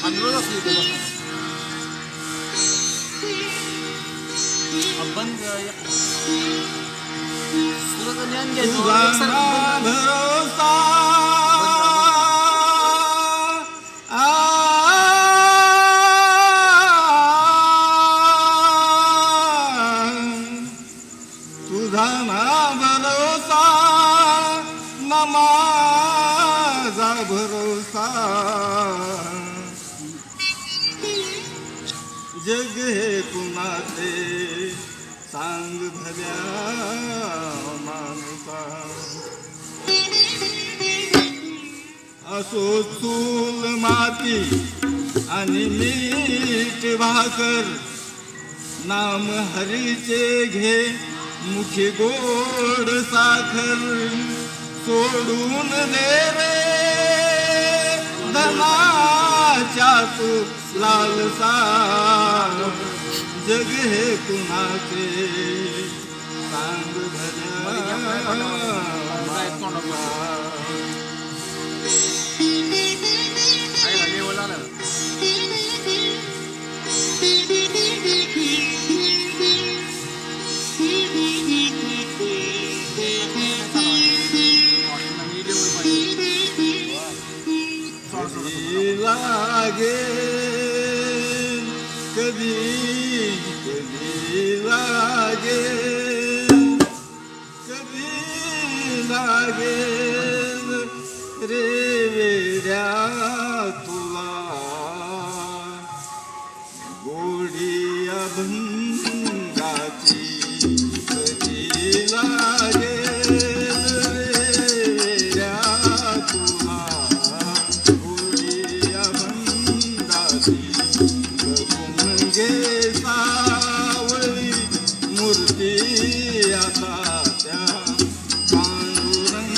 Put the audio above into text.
अनुरोध असतो इथे बसा. बंद तुझं ज्ञान घ्यायचं भरोसा तुझा ना भरोसा ना माझा भरोसा जग हे कुणाचे सांग भल्या मानुसा असो चूल माती आणि मीठ भाकर नाम हरीचे घे मुखी गोड साखर सोडून दे रे धनाच्या तू लालसा जग हे कुणाचे सांग भल्या लागे कधी कधी लागे कधी लागे रे वेड्या तुला गोडी अभंगाची कधी लागे सावळी मूर्ती आता त्या पांडुरंगाची